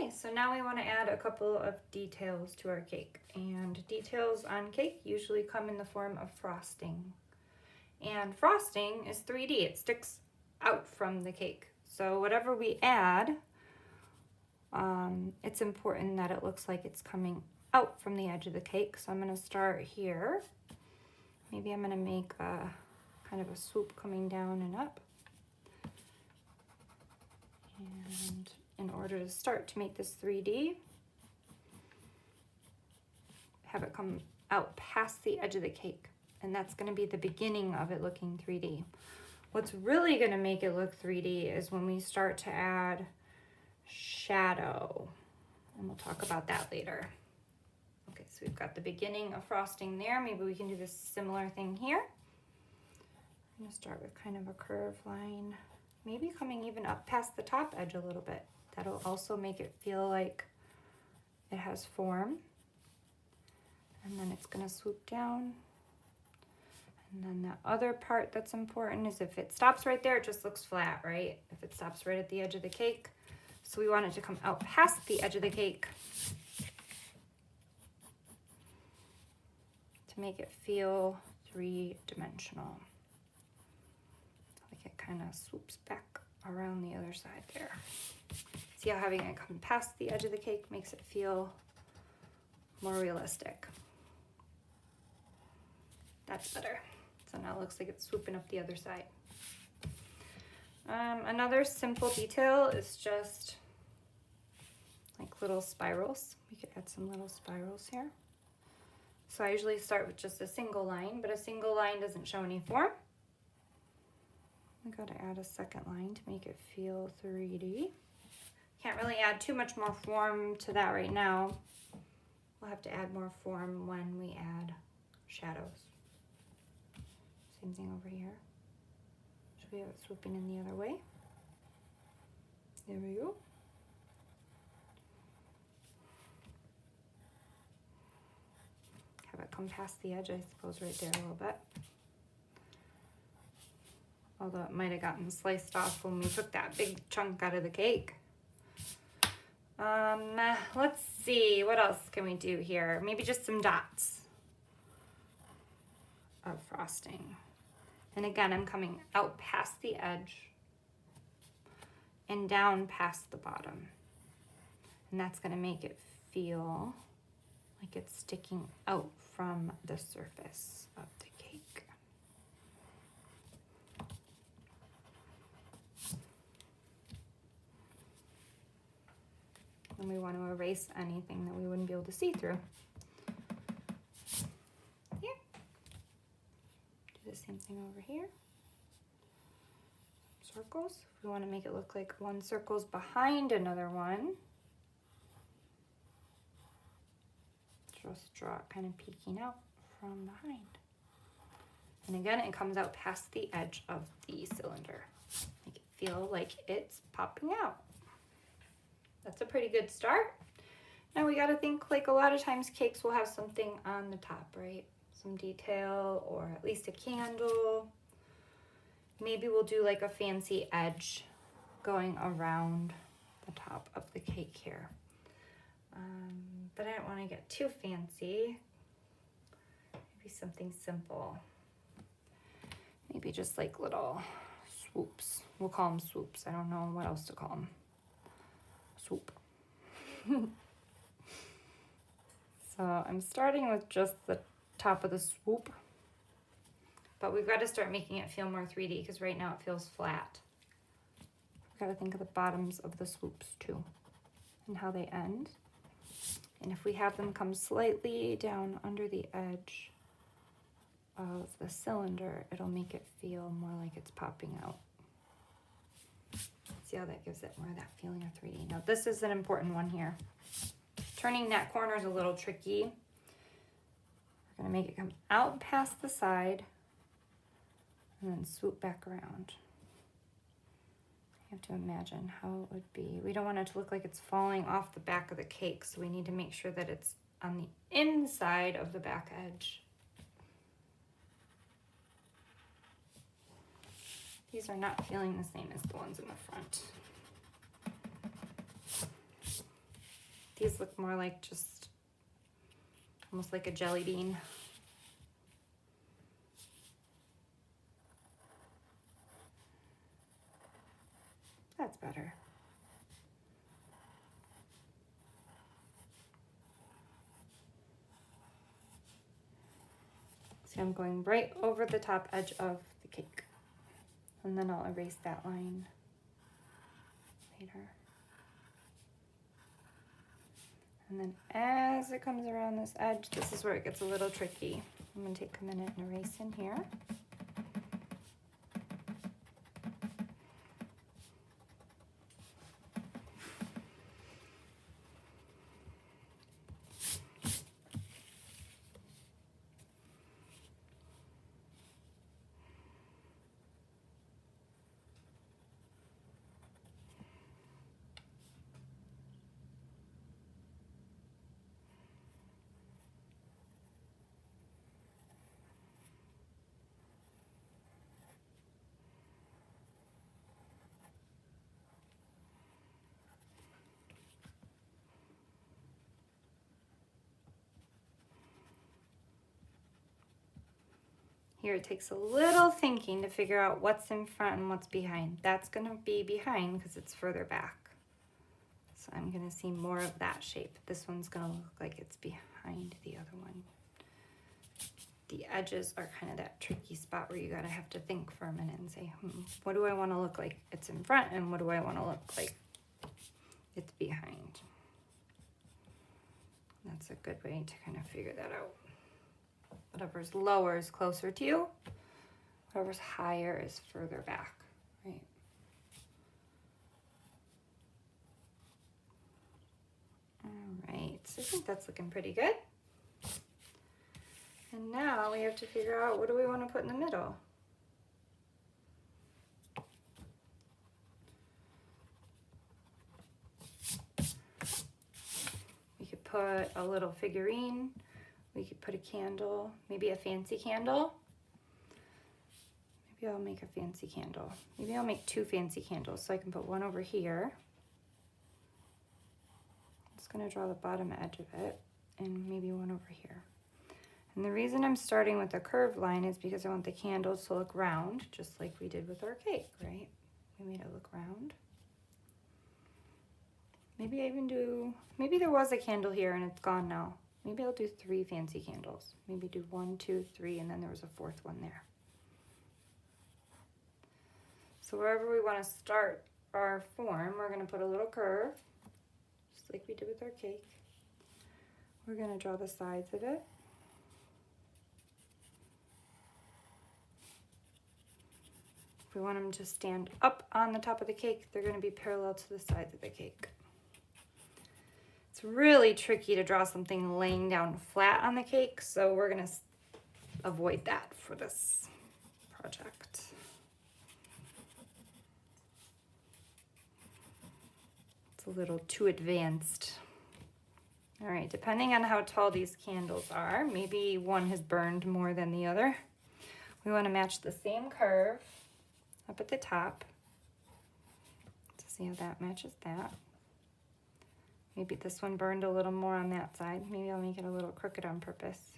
Okay, so now we want to add a couple of details to our cake. And details on cake usually come in the form of frosting. And frosting is 3D. It sticks out from the cake. So whatever we add, it's important that it looks like it's coming out from the edge of the cake. So I'm going to start here. Maybe I'm going to make a kind of a swoop coming down and up. And in order to start to make this 3D, have it come out past the edge of the cake. And that's going to be the beginning of it looking 3D. What's really going to make it look 3D is when we start to add shadow. And we'll talk about that later. Okay, so we've got the beginning of frosting there. Maybe we can do this similar thing here. I'm going to start with kind of a curved line, maybe coming even up past the top edge a little bit. That'll also make it feel like it has form. And then it's going to swoop down. And then the other part that's important is if it stops right there, it just looks flat, right? If it stops right at the edge of the cake. So we want it to come out past the edge of the cake to make it feel three-dimensional. Like it kind of swoops back around the other side there. See how having it come past the edge of the cake makes it feel more realistic. That's better. So now it looks like it's swooping up the other side. Another simple detail is just like little spirals. We could add some little spirals here. So I usually start with just a single line, but a single line doesn't show any form. I gotta add a second line to make it feel 3D. Can't really add too much more form to that right now. We'll have to add more form when we add shadows. Same thing over here. Should we have it swooping in the other way? There we go. Have it come past the edge, I suppose, right there a little bit. Although it might have gotten sliced off when we took that big chunk out of the cake. Let's see, what else can we do here? Maybe just some dots of frosting. And again, I'm coming out past the edge and down past the bottom. And that's gonna make it feel like it's sticking out from the surface of the cake. And we want to erase anything that we wouldn't be able to see through. Here. Do the same thing over here. Circles. If we want to make it look like one circle's behind another one, just draw it kind of peeking out from behind. And again, it comes out past the edge of the cylinder. Make it feel like it's popping out. That's a pretty good start. Now we got to think, like a lot of times cakes will have something on the top, right? Some detail or at least a candle. Maybe we'll do like a fancy edge going around the top of the cake here. But I don't want to get too fancy. Maybe something simple. Maybe just like little swoops. We'll call them swoops. I don't know what else to call them. Swoop. So I'm starting with just the top of the swoop. But we've got to start making it feel more 3D because right now it feels flat. We've got to think of the bottoms of the swoops too and how they end. And if we have them come slightly down under the edge of the cylinder, it'll make it feel more like it's popping out. See how that gives it more of that feeling of 3D. Now this is an important one here. Turning that corner is a little tricky. We're gonna make it come out past the side and then swoop back around. You have to imagine how it would be. We don't want it to look like it's falling off the back of the cake, so we need to make sure that it's on the inside of the back edge. These are not feeling the same as the ones in the front. these look more like just almost like a jelly bean. That's better. See, I'm going right over the top edge of the cake. And then I'll erase that line later. And then as it comes around this edge, this is where it gets a little tricky. I'm going to take a minute and erase in here. Here it takes a little thinking to figure out what's in front and what's behind. That's going to be behind because it's further back. So I'm going to see more of that shape. This one's going to look like it's behind the other one. The edges are kind of that tricky spot where you got to have to think for a minute and say, what do I want to look like it's in front and what do I want to look like it's behind? That's a good way to kind of figure that out. Whatever's lower is closer to you. Whatever's higher is further back, right? All right, so I think that's looking pretty good. And now we have to figure out, what do we want to put in the middle? We could put a little figurine. We could put a candle, maybe a fancy candle. Maybe I'll make a fancy candle. Maybe I'll make 2 fancy candles so I can put one over here. I'm just gonna draw the bottom edge of it and maybe one over here. And the reason I'm starting with a curved line is because I want the candles to look round, just like we did with our cake, right? We made it look round. Maybe I even do, maybe there was a candle here and it's gone now. Maybe I'll do 3 fancy candles. Maybe do 1, 2, 3, and then there was a 4th one there. So wherever we want to start our form, we're going to put a little curve, just like we did with our cake. We're going to draw the sides of it. If we want them to stand up on the top of the cake, they're going to be parallel to the sides of the cake. It's really tricky to draw something laying down flat on the cake, so we're going to avoid that for this project. It's a little too advanced. All right, depending on how tall these candles are, maybe one has burned more than the other. We want to match the same curve up at the top to see how that matches that. Maybe this one burned a little more on that side. Maybe I'll make it a little crooked on purpose.